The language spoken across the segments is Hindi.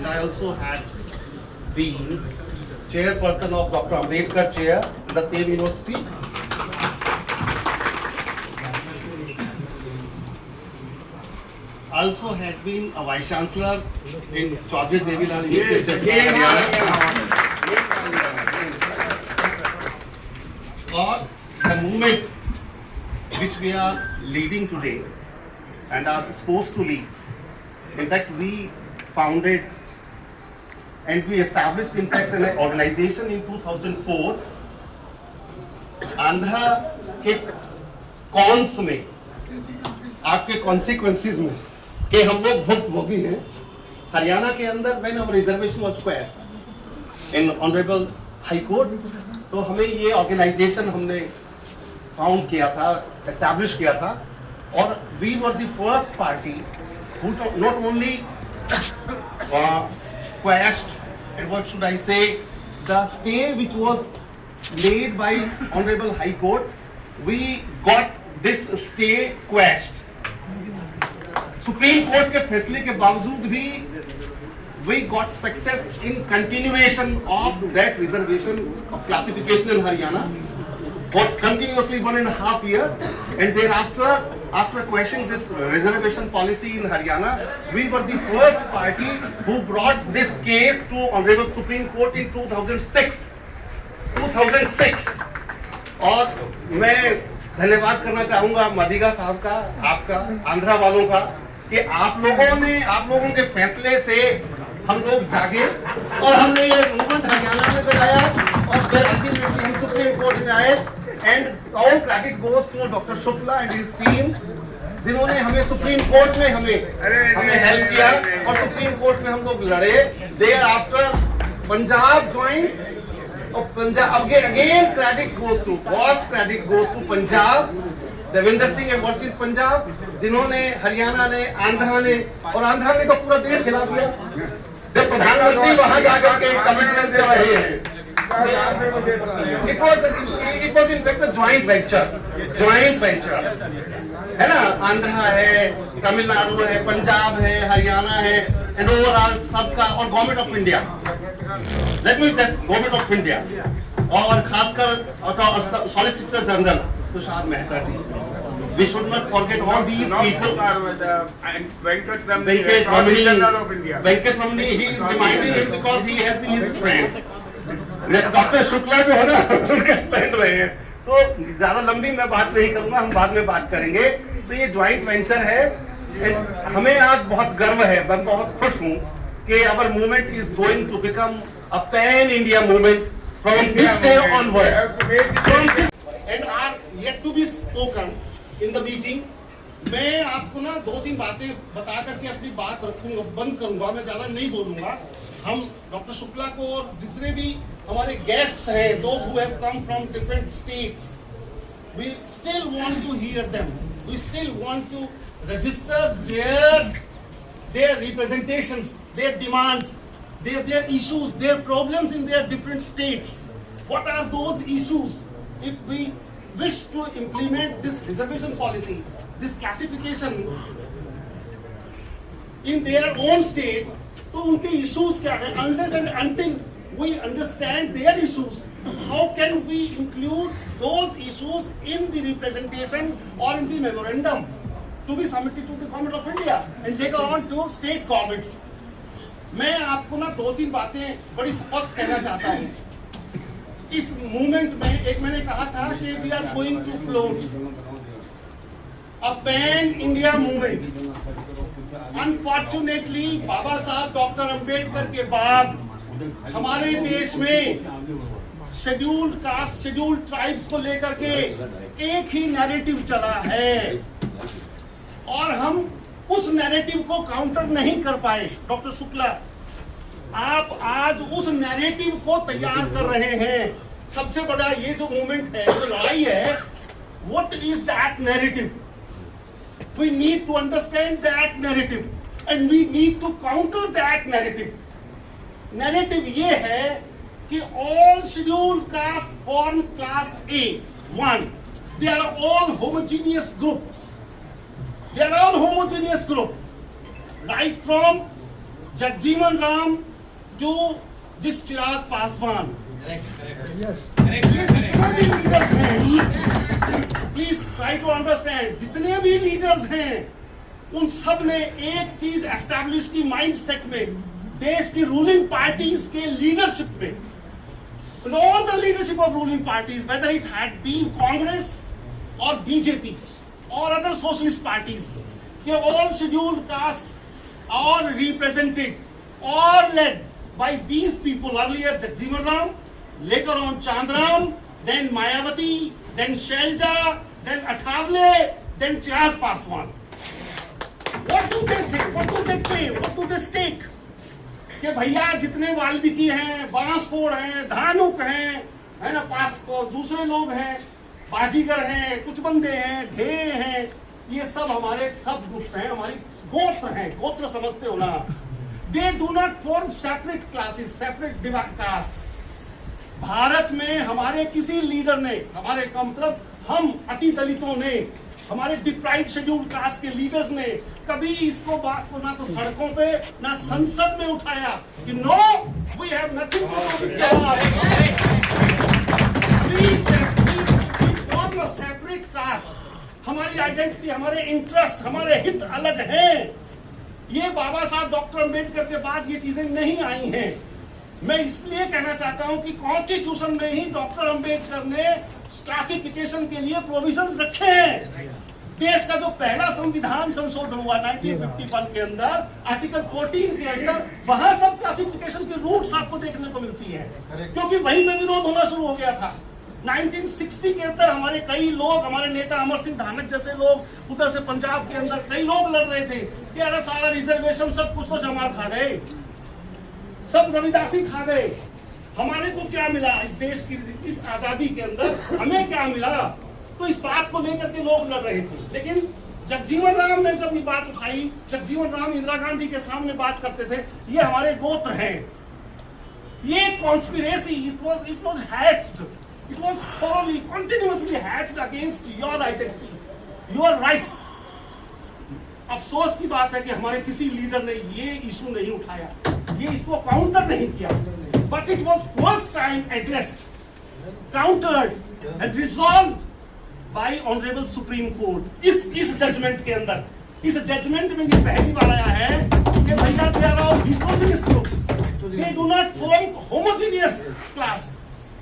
and I also had been chairperson of Dr. Ambedkar chair in the same university. Also had been a vice chancellor in Chaudhry Devilal University, Haryana. Or the movement which we are leading today and are supposed to lead. In fact, we founded and we established in fact an organization in 2004 Andhra के कॉन्स में आपके कॉन्सिक्वेंसेस में कि हम लोग भुक्तभोगी हैं हरियाणा के अंदर when our reservation was pass in honourable high court तो हमें ये ऑर्गेनाइजेशन हमने फाउंड किया था एस्टैब्लिश किया था और we were the first party who not only quashed and what should I say the stay which was made by Honorable High Court, we got this stay quashed. Supreme Court के फैसले के बावजूद भी we got success in continuation of that reservation of classification in Haryana for continuously 1.5 years, and thereafter, after questioning this reservation policy in Haryana, we were the first party who brought this case to Honorable Supreme Court in 2006. और मैं धन्यवाद करना चाहूंगा मदिगा साहब का, आपका, आंध्रा वालों का कि आप लोगों के फैसले से हम लोग जागे और हमने ये मूवमेंट हरियाणा में चलाया और फिर अल्टीमेटली हम सुप्रीम कोर्ट में आए and all credit goes to doctor Shukla and his team जिन्होंने हमें सुप्रीम कोर्ट में हमें हेल्प किया और सुप्रीम कोर्ट में हम लोग लड़े देयर आफ्टर पंजाब ज्वाइन और Punjab again credit goes to Punjab Devendra Singh versus Punjab जिन्होंने हरियाणा ने आंध्रा ने और आंध्रा ने तो पूरा देश हिला दिया जब प्रधानमंत्री वहां जाकर के कमिटमेंट कर रहे हैं it was in fact joint venture है ना आंध्रा है तमिलनाडु है पंजाब है हरियाणा है एंड ओवरऑल सबका और government of India let me just government of India और खासकर solicitor general Tushar Mehta ji we should not forget all these people Venkat Ramani he is reminding him because he has been his friend doctor Shukla जो है ना उनके फ्रेंड रहे हैं तो ज्यादा लंबी मैं बात नहीं करूंगा हम बाद में बात करेंगे तो ये ज्वाइंट वेंचर है हमें आज बहुत गर्व है मैं बहुत खुश हूँ कि our movement is going to become a pan India movement from this day onward and are yet to be spoken in the meeting मैं आपको ना 2-3 बातें बता करके अपनी बात रखूंगा बंद करूंगा मैं ज्यादा नहीं बोलूंगा हम डॉक्टर शुक्ला को और जितने भी हमारे गेस्ट्स हैं those who have come from different states we still want to hear them we still want to register their representations their demands their issues their problems in their different states what are those issues if we wish to implement this reservation policy, this classification in their own state, तो उनके issues क्या हैं? Unless and until we understand their issues, how can we include those issues in the representation or in the memorandum to be submitted to the government of India and later on to state governments? मैं आपको ना 2-3 बातें बड़ी स्पष्ट कहना चाहता हूँ इस मूवमेंट में एक मैंने कहा था कि we are going to float a pan India movement unfortunately Baba Saheb doctor Ambedkar के बाद हमारे देश में शेड्यूल्ड कास्ट शेड्यूल्ड ट्राइब्स को लेकर के एक ही नैरेटिव चला है और हम उस नैरेटिव को काउंटर नहीं कर पाए डॉक्टर शुक्ला आप आज उस नैरेटिव को तैयार कर रहे हैं सबसे बड़ा ये जो मूवमेंट है जो लड़ाई है what is that narrative we need to understand that narrative and we need to counter that narrative ये है कि all scheduled caste form class A 1 they are all homogeneous groups right from Jagjivan Ram to जिस चिराग पासवान, ये जितने भी लीडर्स हैं, प्लीज ट्राई टू अंडरस्टैंड, जितने भी लीडर्स हैं उन सब ने एक चीज एस्टैब्लिश की माइंड सेट में, देश की रूलिंग पार्टीज के लीडरशिप में, all the leadership of ruling parties, whether it had been Congress or BJP or other socialist parties, they all scheduled castes are represented or led by these people. Earlier Jagjeevan Ram, later on Chandram, then Mayawati, then Shailja, then Athawale, then Chirag Paswan. What do they say? What do they claim? What do they stake? कि भैया जितने वाल्मीकि हैं, बांसफोड़ हैं, धानुक हैं, है ना, दूसरे लोग हैं, बाजीगर हैं, कुछ बंदे हैं, ढेर हैं, ये सब हमारे सब ग्रुप्स हैं, हमारी गोत्र हैं, गोत्र समझते हो ना। They do not form separate classes, separate caste. Bharat में हमारे किसी लीडर ने, हमारे का मतलब हम अति दलितों ने, हमारे डिप्राइव्ड शेड्यूल्ड कास्ट के लीडर्स ने कभी इसको बात को ना तो सड़कों पे ना संसद में उठाया कि no we have nothing to do with separate caste. हमारी आइडेंटिटी, हमारे इंटरेस्ट, हमारे हित अलग हैं। ये बाबा साहब डॉक्टर अंबेडकर के बाद ये चीजें नहीं आई हैं। मैं इसलिए कहना चाहता हूं कि कॉन्स्टिट्यूशन में ही डॉक्टर अंबेडकर ने क्लासिफिकेशन के लिए प्रोविजंस रखे हैं। देश का जो पहला संविधान संशोधन हुआ 1951 के अंदर, आर्टिकल 14 के अंदर, वहां सब क्लासिफिकेशन की रूट्स आपको देखने को मिलती है, क्योंकि वहीं में विरोध होना शुरू हो गया था। 1960 के अंदर हमारे कई लोग, हमारे नेता अमर सिंह धानक जैसे लोग उधर से पंजाब के अंदर कई लोग लड़ रहे थे कि अरे सारा रिजर्वेशन सब कुछ तो जमात खा गए, सब रविदासी खा गए, हमारे को क्या मिला इस देश की, इस आजादी के अंदर हमें क्या मिला। तो इस बात को लेकर के लोग लड़ रहे थे। लेकिन जगजीवन राम ने जब ये बात उठाई, जगजीवन राम इंदिरा गांधी के सामने बात करते थे, ये हमारे गोत्र हैं, ये conspiracy, it was hatched, it was thoroughly continuously hatched against your identity, your rights. अफसोस की बात है कि हमारे किसी लीडर ने ये इशू नहीं उठाया, ये इसको काउंटर नहीं किया, but it was first time addressed, countered and resolved bye honourable supreme court. इस जजमेंट के अंदर, इस जजमेंट में ये पहली बार आया है कि भैया they are all heterogeneous groups, they do not form homogeneous class,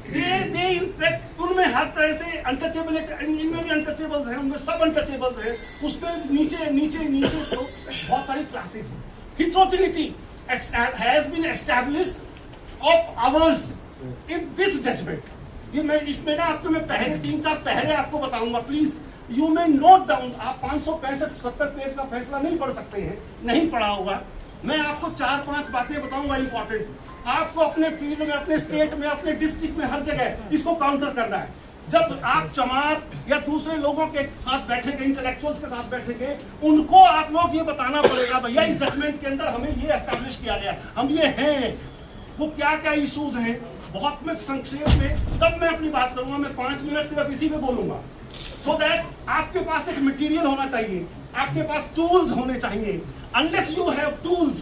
they in fact उनमें हर तरह से अनटचेबल, इनमें भी अनटचेबल्स हैं, उनमें सब अनटचेबल्स हैं, उसमें नीचे नीचे नीचे तो बहुत सारी क्लासेस हैं। Heterogeneity has been established of ours in this judgment। ये मैं इसमें ना आपको मैं पहले 3-4 पहले आपको बताऊंगा, please you may note down. आप 565-70 पेज का फैसला नहीं पढ़ सकते हैं, नहीं पढ़ा होगा। मैं आपको 4-5 बातें बताऊंगा इंपॉर्टेंट। आपको अपने फील्ड में, अपने स्टेट में, अपने डिस्ट्रिक्ट में, हर जगह इसको काउंटर करना है। जब आप जमात या दूसरे लोगों के साथ बैठेंगे, इंटेलेक्चुअल्स के साथ बैठेंगे, उनको आप लोग ये बताना पड़ेगा भैया इस जजमेंट के अंदर हमें ये एस्टैब्लिश किया गया, हम ये हैं, वो क्या क्या इश्यूज हैं। बहुत में संक्षेप में तब मैं अपनी बात करूंगा, मैं 5 मिनट सिर्फ इसी पे बोलूंगा, सो दैट आपके पास एक मटेरियल होना चाहिए, आपके पास टूल्स होने चाहिए। अनलेस यू हैव टूल्स,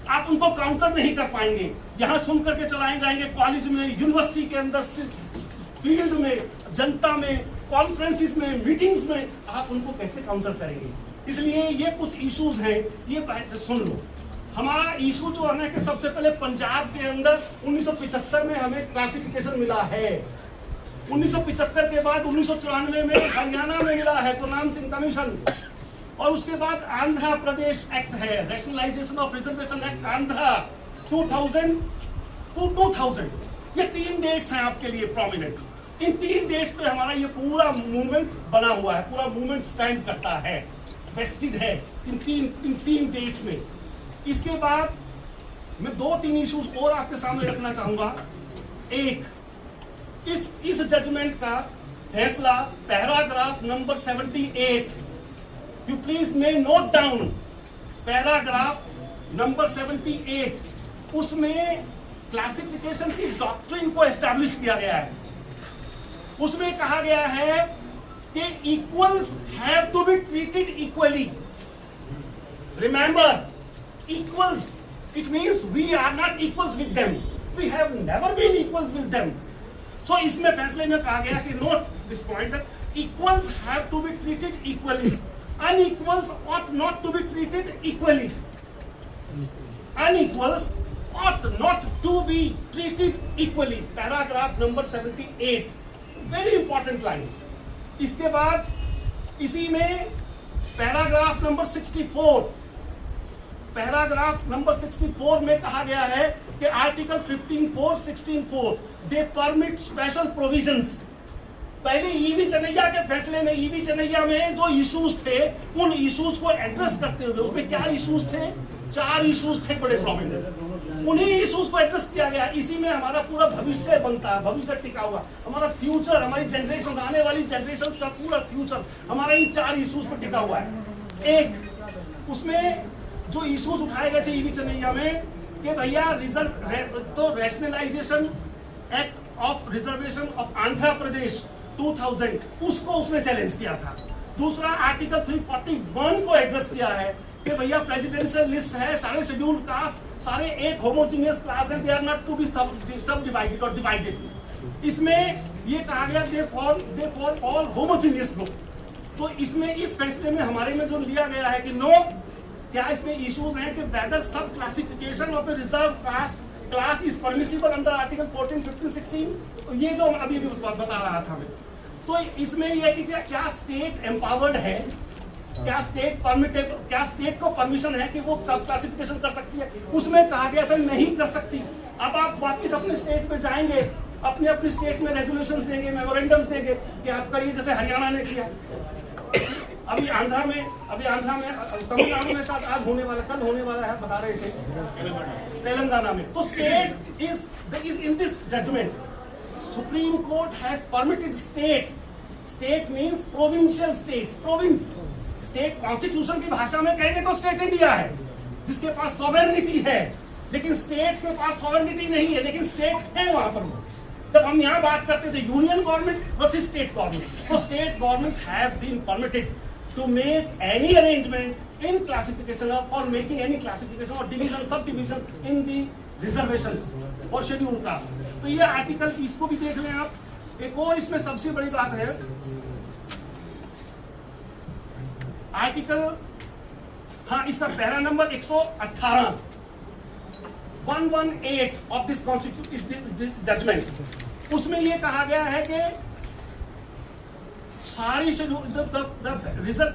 आप उनको काउंटर नहीं कर पाएंगे। यहाँ सुन करके चलाए जाएंगे, कॉलेज में, यूनिवर्सिटी के अंदर, फील्ड में, जनता में, कॉन्फ्रेंसिस में, मीटिंग्स में, आप उनको कैसे काउंटर करेंगे। इसलिए ये कुछ इश्यूज हैं, ये सुन लो। हमारा इशू जो है ना कि सबसे पहले पंजाब के अंदर 1975 में हमें क्लासिफिकेशन मिला है, 1975 के बाद 1994 में हरियाणा में मिला है गुरनाम सिंह कमीशन, और उसके बाद आंध्र प्रदेश एक्ट है, rationalisation of reservation act Andhra 2000 to 2000। ये 3 डेट्स हैं आपके लिए प्रोमिनेंट। इन 3 डेट्स पे हमारा ये पूरा मूवमेंट बना हुआ है, पूरा मूवमेंट स्टैंड करता है, वेस्टेड है इन तीन डेट्स में। इसके बाद मैं 2-3 इश्यूज और आपके सामने रखना चाहूंगा। एक, इस जजमेंट का फैसला paragraph number 78, you please may note down paragraph number 78, उसमें क्लासिफिकेशन की डॉक्ट्रिन को एस्टैब्लिश किया गया है। उसमें कहा गया है कि equals have to be treated equally. Remember, equals It means we are not equals with them. We have never been equals with them. So इसमें फैसले में कहा गया कि note this point that equals have to be treated equally. Unequals ought not to be treated equally. Unequals ought not to be treated equally. Paragraph number 78. Very important line. इसके बाद इसी में पैराग्राफ नंबर 64, पैराग्राफ नंबर 64 में कहा गया है कि आर्टिकल 15(4), 16(4) दे परमिट स्पेशल प्रोविजंस। पहले ईवी चनैया के फैसले में, ईवी चनैया में जो इश्यूज थे उन इश्यूज को एड्रेस करते हुए, उसमें क्या इश्यूज थे? 4 इश्यूज थे बड़े प्रोमिनेंट, उन्हीं इश्यूज को एड्रेस किया गया। इसी में हमारा पूरा भविष्य बनता है, भविष्य टिका हुआ, हमारा फ्यूचर, हमारी जनरेशन, आने वाली जनरेशन का पूरा फ्यूचर हमारा इन 4 इश्यूज पर टिका हुआ है। एक उसमें जो इश्यूज उठाए गए थे ईवी चनैया में कि भैया तो rationalisation act of reservation of Andhra Pradesh 2000, उसको उसने चैलेंज किया था। दूसरा आर्टिकल 341 को एड्रेस किया है कि भैया प्रेसिडेंशियल लिस्ट है, सारे शेड्यूल कास्ट, सारे एक होमोजीनियस क्लास है, they are not to be subdivided और डिवाइडेड। इसमें ये कहा गया they for all homogeneous group. तो इसमें इस फैसले में हमारे में जो लिया गया है कि नो, क्या इसमें इश्यूज हैं कि वेदर सब classification of the reserve caste class is permissible under article 14, 15, 16। तो ये जो अभी बता रहा था मैं, तो इसमें ये कि क्या स्टेट एम्पावर्ड है, क्या स्टेट परमिटेबल, क्या स्टेट को परमिशन है कि वो सब क्लासिफिकेशन कर सकती है? उसमें कहा गया था नहीं कर सकती। अब आप वापस अपने स्टेट में जाएंगे, अपने स्टेट में रेजोल्यूशंस देंगे, मेमोरेंडम्स देंगे कि आप करिए, जैसे हरियाणा ने किया, अभी आंध्रा में, तमिलनाडु में शायद आज होने वाला, कल होने वाला है, बता रहे थे तेलंगाना में। तो state is in this judgement, supreme court has permitted state means provincial states, province. State constitution की भाषा में कहेंगे तो स्टेट इंडिया है जिसके पास सॉवरेनिटी है, लेकिन स्टेट के पास सॉवरेनिटी नहीं है, लेकिन स्टेट है वहां पर। जब हम यहाँ बात करते थे union government versus state government, तो state government has been permitted to make any arrangement in classification or making any classification or division, subdivision in the reservations or schedule caste। तो ये आर्टिकल, इसको भी देख लें आप। एक और इसमें सबसे बड़ी बात है, आर्टिकल, हाँ, इसका para number 118, 118 of this constitution judgement, उसमें ये कहा गया है कि सारी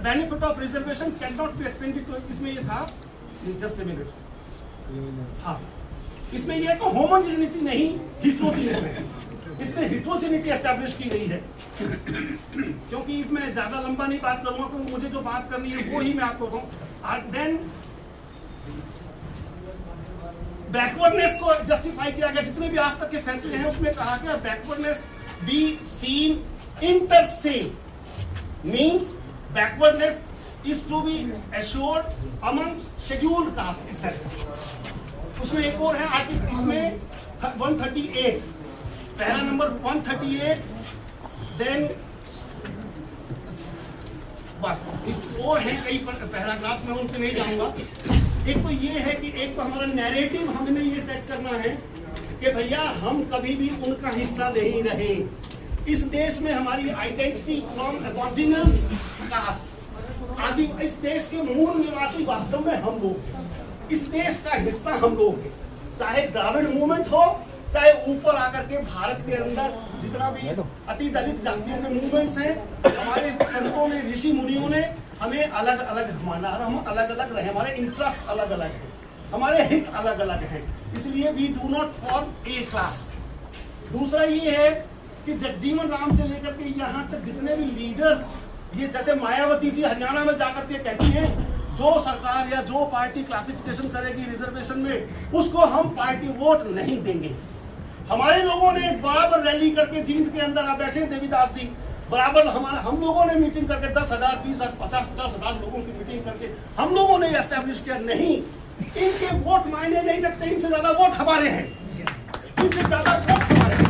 benefit of reservation can not be expended to, इसमें ये था, जस्ट ए मिनट, हाँ, इसमें ये तो होमोजेनिटी नहीं, हिट्रोजेनिटी, इसमें हिट्रोजेनिटी एस्टैब्लिश की गई है। क्योंकि मैं ज्यादा लंबा नहीं बात करूंगा, क्योंकि मुझे जो बात करनी है वो ही मैं आपको कहूँ। देन बैकवर्डनेस को जस्टिफाई किया गया, जितने भी आज तक के फैसले हैं उसमें कहा गया backwardness be seen inter se means backwardness is to be assured among scheduled caste etc. उसमें एक और है आर्टिकल, इसमें 138, पैरा नंबर 138, देन बस इस और है कई पैराग्राफ में, उनके नहीं जाऊंगा। एक तो ये है कि एक तो हमारा नैरेटिव हमने ये सेट करना है कि भैया हम कभी भी उनका हिस्सा नहीं रहे। इस देश में हमारी आइडेंटिटी फ्रॉम एबॉरिजिनल्स कास्ट, आदि इस देश के मूल निवासी वास्तव में हम लोग, इस देश का हिस्सा हम लोग हैं। चाहे द्राविड़ मूवमेंट हो, चाहे ऊपर आकर के भारत के अंदर जितना भी अति दलित जातियों के मूवमेंट्स हैं, हमारे संतों ने, ऋषि मुनियों ने हमें अलग अलग माना, हम अलग अलग रहे, हमारे इंटरेस्ट अलग अलग हैं, हमारे हित अलग अलग हैं, इसलिए we do not form a class. दूसरा ये है कि जगजीवन राम से लेकर के यहाँ तक जितने भी लीडर्स, ये जैसे मायावती जी हरियाणा में जाकर के कहती हैं जो सरकार या जो पार्टी क्लासिफिकेशन करेगी रिजर्वेशन में, उसको हम पार्टी वोट नहीं देंगे। हमारे लोगों ने बराबर रैली करके जींद के अंदर बैठे देवीदास जी, बराबर हम लोगों ने मीटिंग करके 10,000, 20,000, 50,000 लोगों की मीटिंग करके हम लोगों ने एस्टैब्लिश किया, नहीं, इनके वोट मायने नहीं रखते, इनसे ज्यादा वोट हमारे हैं, इनसे ज्यादा वोट हमारे हैं।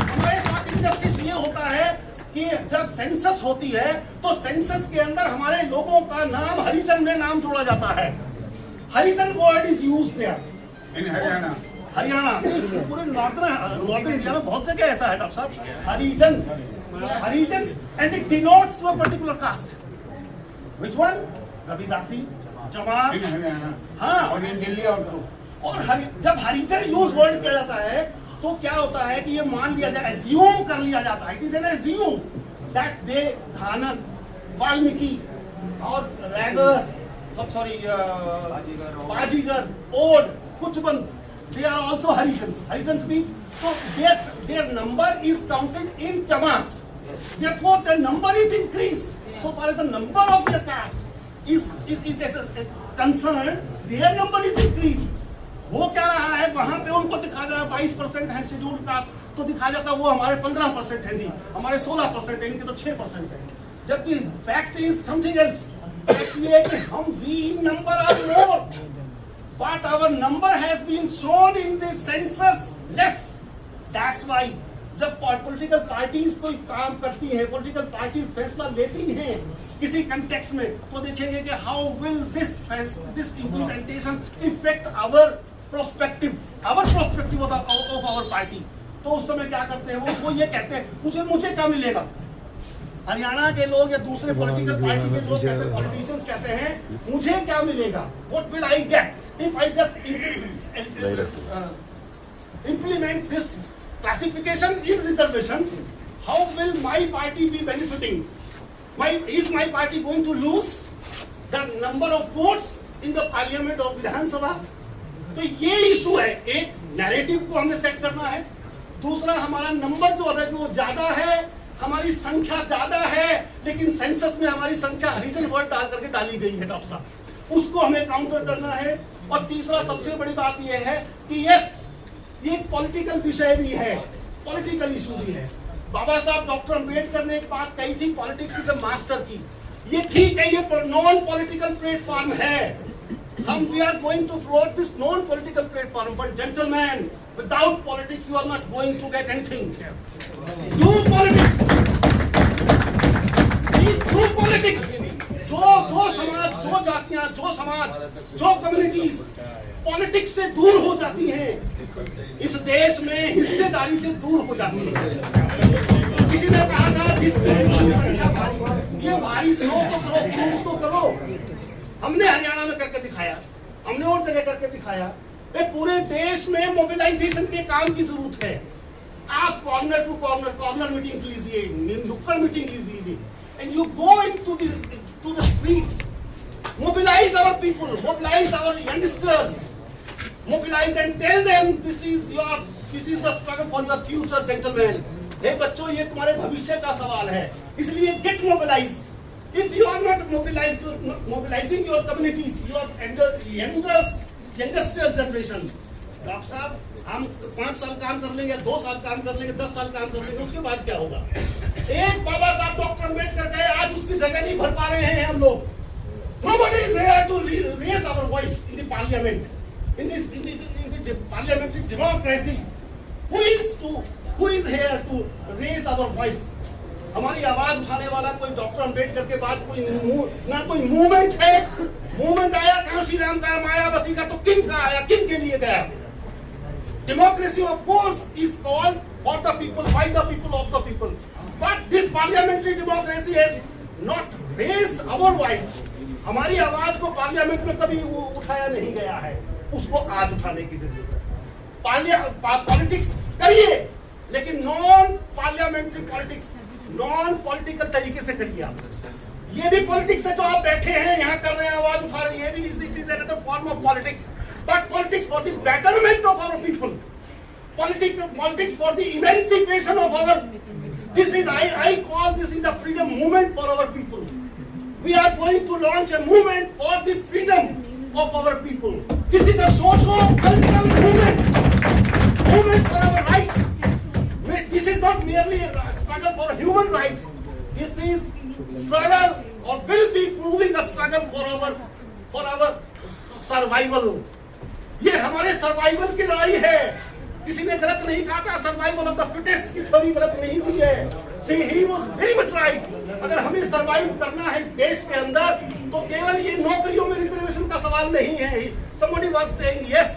हमारे साथ इनजस्टिस ये होता है कि जब सेंसस होती है तो सेंसस के अंदर हमारे लोगों का नाम हरिजन में नाम जोड़ा जाता है, Harijan word is used there, Haryana पूरे नॉर्दर्न इंडिया में बहुत जगह ऐसा है डॉक्टर साहब, Harijan and it denotes to a particular caste. Which one? Ravidasi, Chamar, हाँ, और दिल्ली और जब हरिजन यूज वर्ड किया जाता है तो क्या होता है कि ये मान लिया जाए, एज्यूम कर लिया जाता है, it is an assume that they Dhanak, Valmiki और Raigar, sorry Bazigar, Od, Kuchband, they are also Harijans. Harijans means, so their number is counted in chamas. Therefore, their number is increased. So far as the number of their caste is concerned, their number is increased. हो क्या रहा है वहां पे उनको दिखा जा रहा है 22% है शेड्यूल्ड कास्ट, तो दिखा जाता है वो हमारे 15% है जी, हमारे 16% है, इनके तो 6% है, जबकि fact is something else. Fact ये है कि हम we number are more, but our number has been shown in the census less. That's why जब पॉलिटिकल पार्टीज कोई काम करती हैं, पॉलिटिकल पार्टीज फैसला लेती हैं किसी कंटेक्स्ट में, तो देखेंगे कि how will this implementation effect our prospective of our party. तो उस समय क्या करते हैं वो ये कहते हैं मुझे क्या मिलेगा। हरियाणा के लोग या दूसरे पॉलिटिकल पार्टी के लोग कहते हैं, पॉलिटिशियंस कहते हैं मुझे क्या मिलेगा, what will I get if I just implement this classification in reservation, how will my party be benefiting? Is my party going to lose the number of votes in the parliament or Vidhan Sabha? तो ये इशू है, एक नैरेटिव को हमें सेट करना है, दूसरा हमारा नंबर जो है वो ज्यादा है, हमारी संख्या ज्यादा है, लेकिन सेंसस में हमारी संख्या हरिजन वर्ड डाल करके डाली गई है डॉक्टर साहब, उसको हमें काउंटर करना है। और तीसरा सबसे बड़ी बात यह है कि यस, ये पॉलिटिकल विषय भी है, पॉलिटिकल इशू भी है। बाबा साहब डॉक्टर अम्बेडकर ने एक बात कही थी, पॉलिटिक्स इज अ मास्टर की, ये ठीक है, ये नॉन पॉलिटिकल प्लेटफॉर्म है, हम we are going to float this non political platform, but gentleman, without politics you are not going to get anything. Do politics. Please do politics. जो समाज, जो जातियां, जो समाज, जो कम्युनिटीज पॉलिटिक्स से दूर हो जाती हैं, इस देश में हिस्सेदारी से दूर हो जाती है। किसी ने कहा था ये भारी स्लो तो करो, प्रूव तो करो। हमने हरियाणा में करके दिखाया, हमने और जगह करके दिखाया। पूरे देश में मोबिलाइजेशन के काम की जरूरत है। आप कॉर्नर टू कॉर्नर मीटिंग्स लीजिए, नुक्कड़ मीटिंग लीजिए, and you go into the streets, mobilise our people, mobilise our youngsters, mobilise and tell them this is the struggle for your future gentleman. हे बच्चों, ये तुम्हारे भविष्य का सवाल है, इसलिए get mobilised. If you are not mobilising your communities, your youngster generation, doctor साहब हम 5 साल काम कर लेंगे, 2 साल काम कर लेंगे, 10 साल काम कर लेंगे, उसके बाद क्या होगा? एक बाबा साहब डॉक्टर अम्बेडकर गए, आज उसकी जगह नहीं भर पा रहे हैं हम लोग। Nobody is here to raise our voice in the parliament, in the parliamentary democracy. Who is here to raise our voice? हमारी आवाज उठाने वाला कोई डॉक्टर अम्बेडकर के बाद ना कोई मूवमेंट है। मूवमेंट आया कांशी राम का, मायावती का, तो किन का आया, किन के लिए गया? Democracy of course is called for the people, by the people, of the people, but this parliamentary democracy has not raised our voice. हमारी आवाज को पार्लियामेंट में कभी उठाया नहीं गया है, उसको आज उठाने की जरूरत है। पॉलिटिक्स करिए, लेकिन non parliamentary politics, non political तरीके से करिए। आप ये भी पॉलिटिक्स है, जो आप बैठे हैं यहाँ कर रहे हैं, आवाज उठा रहे हैं, ये भी it is another form of politics, but politics for the betterment of our people, politics for the emancipation of our, this is I call this is a freedom movement for our people. We are going to launch a movement for the freedom of our people. This is a socio cultural movement for our rights. This is not merely a struggle for human rights. This is struggle, or will be proving a struggle for our survival. ये हमारे सर्वाइवल की लड़ाई है। किसी ने गलत नहीं कहा था, सर्वाइवल ऑफ द फिटेस्ट की थ्योरी गलत नहीं दी है। See, he was very much right. अगर हमें सर्वाइव करना है इस देश के अंदर, तो केवल ये नौकरियों में रिजर्वेशन का सवाल नहीं है। Somebody was saying yes,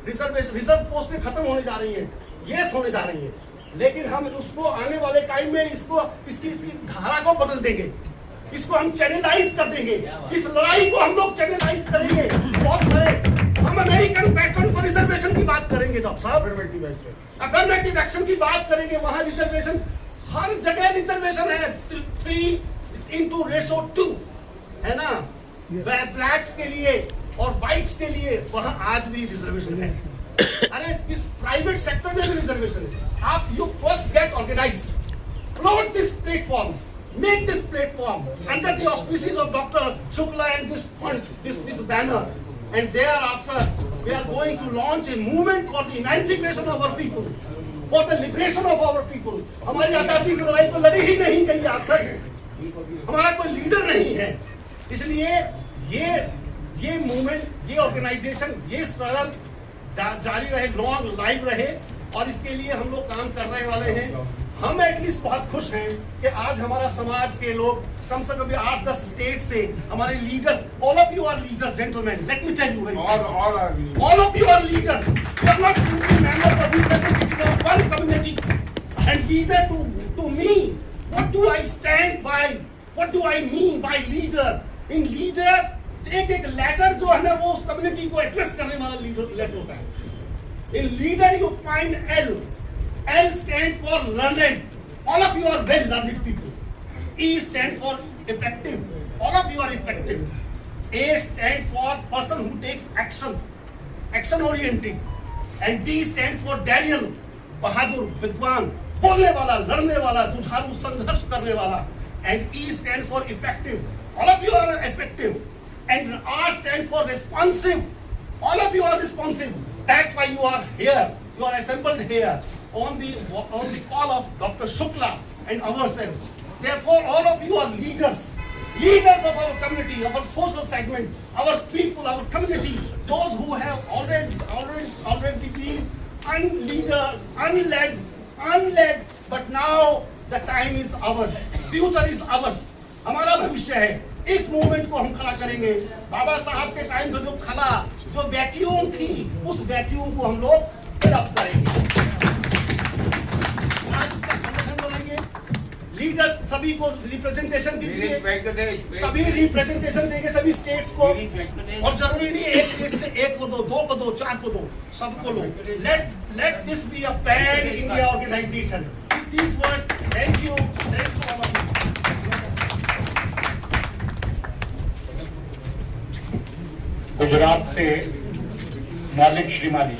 reserve पोस्टें खत्म होने जा रही हैं, यस होने जा रही हैं, लेकिन हम उसको आने वाले टाइम में इसकी धारा को बदल देंगे, इसको हम चैनलाइज कर देंगे, इस लड़ाई को हम लोग चैनलाइज करेंगे। बहुत सारे हम अमेरिकन पैटर्न पर रिजर्वेशन की बात करेंगे डॉक्टर साहब, अफर्मेटिव एक्शन की बात करेंगे, वहां रिजर्वेशन हर जगह रिजर्वेशन है, 3:2 है ना, ब्लैक्स के लिए और व्हाइट्स के लिए वहां आज भी रिजर्वेशन है। अरे इस प्राइवेट सेक्टर में भी रिजर्वेशन है। आप you first get organised, float this platform, make this platform under the auspices of Dr. Shukla and this fund, this banner, and thereafter we are going to launch a movement for the emancipation of our people, for the liberation of our people. हमारी आजादी की लड़ाई तो लड़ी ही नहीं गई आज तक, हमारा कोई लीडर नहीं है, इसलिए ये मूवमेंट, ये ऑर्गेनाइजेशन, ये स्ट्रगल जारी रहे, लॉन्ग लाइव रहे, और इसके लिए हम लोग काम करने वाले हैं। हम एटलीस्ट बहुत खुश हैं कि आज हमारा समाज के लोग कम से कम 8-10 स्टेट से हमारे leaders, all of you are leaders gentleman, let me tell you, all of you are leaders. You are not simply members of one community. And leader to me, what do I stand by? What do I mean by leader? In leaders, एक लेटर जो है ना वो उस कम्युनिटी को एड्रेस करने वाला लेटर होता है। In leader you find L. L stands for learned. All of you are well learned people. E stands for effective. All of you are effective. A stands for person who takes action, action oriented. And D stands for Daniel, बहादुर, विद्वान, बोलने वाला, लड़ने वाला, जुझारू, संघर्ष करने वाला. And E stands for effective. All of you are effective. And R stands for responsive. All of you are responsive. That's why you are here. You are assembled here on the call of Dr. Shukla and ourselves. Therefore, all of you are leaders of our community, our social segment, our people, our community. Those who have already been unled, but now the time is ours. Future is ours. हमारा भविष्य है। इस मूवमेंट को हम खड़ा करेंगे। बाबा साहब के टाइम से जो वैक्यूम थी, उस वैक्यूम को हम लोग फिल अप करेंगे। आज इसका संगठन बनाइए, लीडर्स सभी को रिप्रेजेंटेशन दीजिए, सभी रिप्रेजेंटेशन देंगे सभी स्टेट्स को, और जरूरी नहीं एक स्टेट से एक को दो, 2 को दो, 4 को दो, सबको लो। Let this be a pan India organisation. These words, thank you, thanks to all of you. Gujarat से मौलिक श्रीमाली।